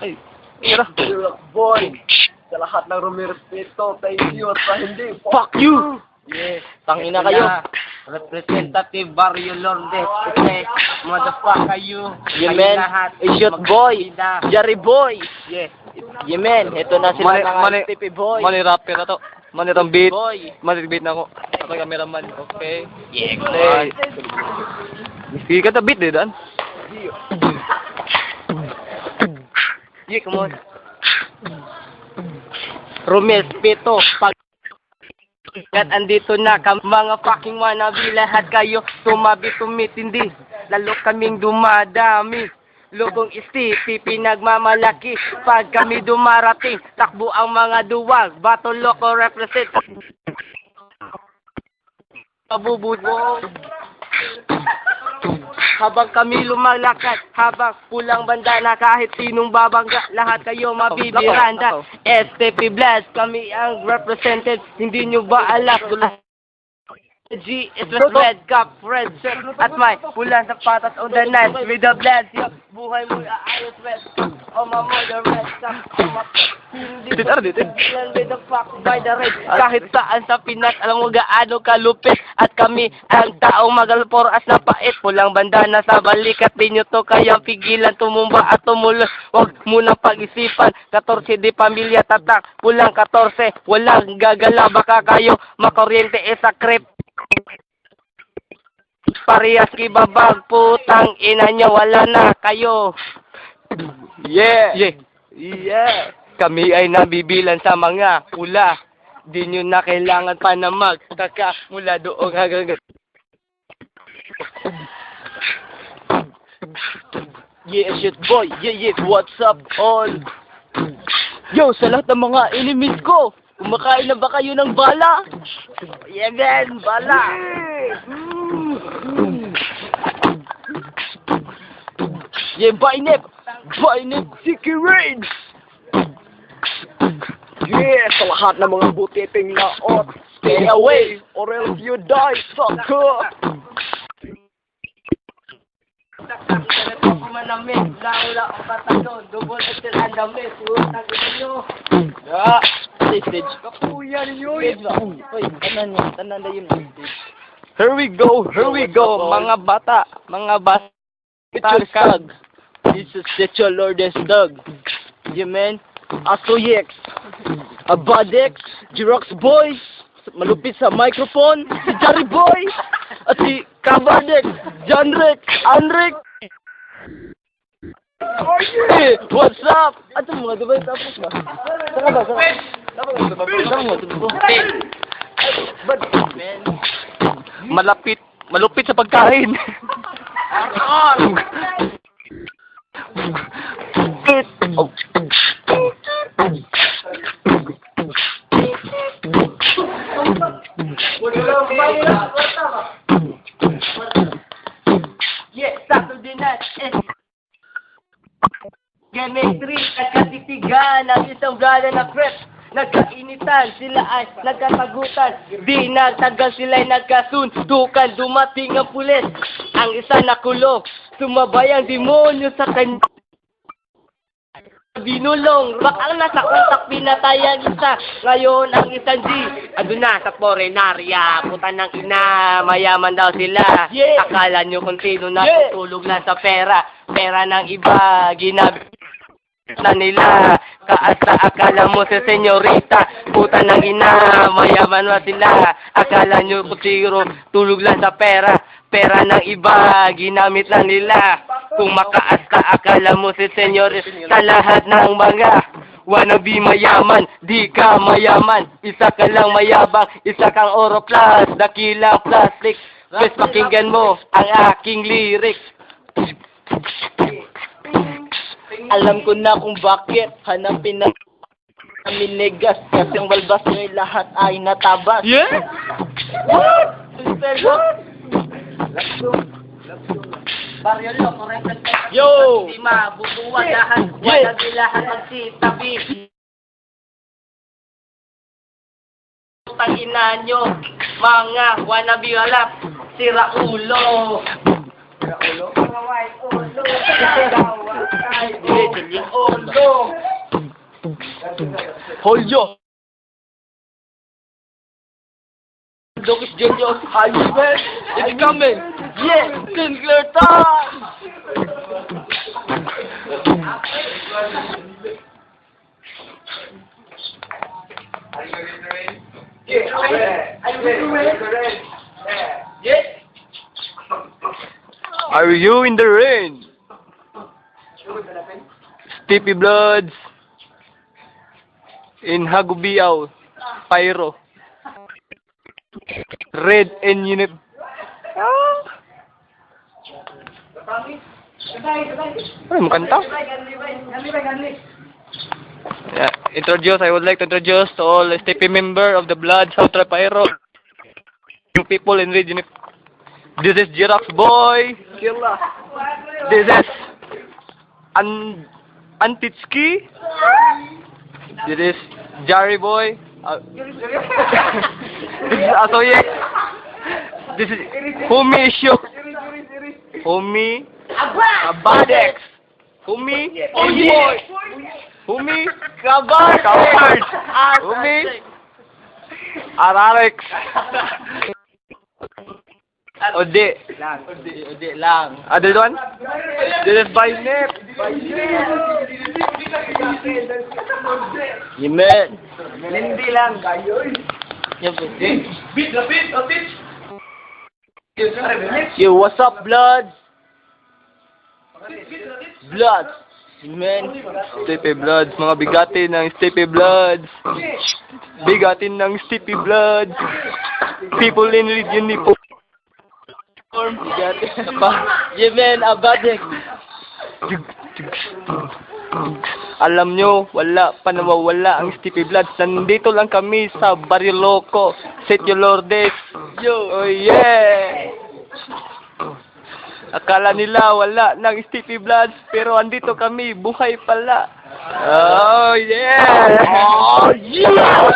Ay, tira. Boy, sa lahat ng rumirespeto, thank you at sa hindi. Fuck you! Yeah. Tangina kayo. Representative Barrio Lourdes. Okay, motherfucker you. Yeah, Kayo man. lahat. Shot boy. Magbida. Jerry boy. Yeah. Yeah, man. Ito na sila mga Tipi boy. Mali rapper na to. Mali tang beat. Boy. Mali beat na ako. Ako yung cameraman. Okay. Yeah, Okay. Sige ka ta beat eh, Dan. Yeah, come on. Rumespeto. Pag at andito na mga fucking wannabe, lahat kayo tumabi tumitindi, lalo kaming dumadami. Lugong istipi pinagmamalaki, pag kami dumarating, takbo ang mga duwag, bato loko represent. Pabubuso. Habang kami lumalakad, habang pulang banda na kahit sinong babangga, lahat kayo mabibiranda. STP Blast, kami ang represented, hindi nyo ba alam? G is the red cup, red shirt, at may pulang sapatos on the night with the blast. Buhay mo ayos red cup, o mamo the red cup, hindi with the fuck by the red. Kahit saan sa Pinas, alam mo gaano kalupit, at kami ang taong magalporas na pait. Pulang bandana sa balikat, di nyo to kayang pigilan, tumumba at tumulong. Huwag munang pag-isipan, 14 di pamilya tatak, pulang 14, walang gagala, baka kayo makuryente sa krip. Parehas kibabag, putang ina nyo, wala na kayo. Yeah, yeah, yeah. Kami ay nabibilan sa mga pula. Di nyo na kailangan pa na magtaka mula doon hanggang. Yeah, shit boy, yeah, what's up all? Yo, sa lahat ng mga enemies ko, kumakain na ba kayo ng bala? Yeah, man, bala. Yeah, Bainep, Siki Rage. Yeah, sa lahat ng mga butiting laot, stay away or else you die, sucker. Manamit, laula o patayon, double XL ang damit, putang ina nyo. Yeah. Stage. Kapuya ninyo. Hoy, tanan na yun. Here we go, mga bata, Kag. This is your Lourdes dog. Yeah, man. Asoyex. Abadex. Jirox Boys. Malupit sa microphone. Si Jerry Boy. At si Kabadex. Janrex. Anrex. Hey, what's up? Ato mga diba tapos ba? Saka ba? Saka mo. But, man. malupit sa pagkain. Oh. Yeah, Saturday night. Chemistry, nagkatitigan ang isang gala na prep. Nagkainitan, sila ay nagkatagutan. Di nagtagal sila'y nagkasuntukan. Dumating ang pulis, ang isa nakulong. Sumabay ang demonyo sa kanya. Binulong, bakal nasa utak, pinatay ang isa. Ngayon ang isang G, ando na sa forenarya. Puta ng ina, mayaman daw sila. Akala nyo kung sino natutulog lang sa pera. Pera ng iba, ginabi na nila. Kaasa akala mo si senyorita, puta ng ina, mayaman na sila. Akala nyo kung sino tulog lang sa pera. Pera ng iba, ginamit na nila. Kung makaas ka, akala mo si senyor, sa lahat ng mga wannabe mayaman, di ka mayaman. Isa ka lang mayabang, isa kang oroplas, dakilang plastic. Bes pakinggan mo ang aking lyrics. Alam ko na kung bakit hanapin na minigas, kasi ang balbas nyo'y lahat ay natabas. Yeah? What? Barrio Loco, Yo! Di mabubuwag lahat, wala di lahat magsitabi. Tangina nyo, mga wannabe halap, sira ulo. Holyo! Dokis Genjos, Highway, it's coming! Yeah, Sinclair time! Are you in the rain? Stippy Bloods in Hagubiao, Pyro. Red and Unip. Ay, makanta. Yeah, I would like to introduce to all Stippy member of the Bloods, Ultra Pyro. New people in Red Unip. This is Giraffe Boy. This is Antitski. This is Jari Boy. This is Asoye. This is Humi Isyo. Humi Abadex. Humi Boy. Humi Kabard. Humi Ararex. Ode. Ode lang. Other one? This is Bainep. Yemen. Hindi lang kayo. Yo, what's up, Bloods? Bloods. Yemen. Stippy Bloods, mga bigati ng Stippy Bloods. Bigati ng Stippy Bloods. People in Red Uniform. Yemen, Abadex. Alam nyo, wala pa nawawala ang Stippy Bloods. Nandito lang kami sa Barrio Loco, Sitio Lourdes. Oh yeah! Akala nila wala ng Stippy Bloods, pero andito kami, buhay pala. Oh yeah! Oh yeah!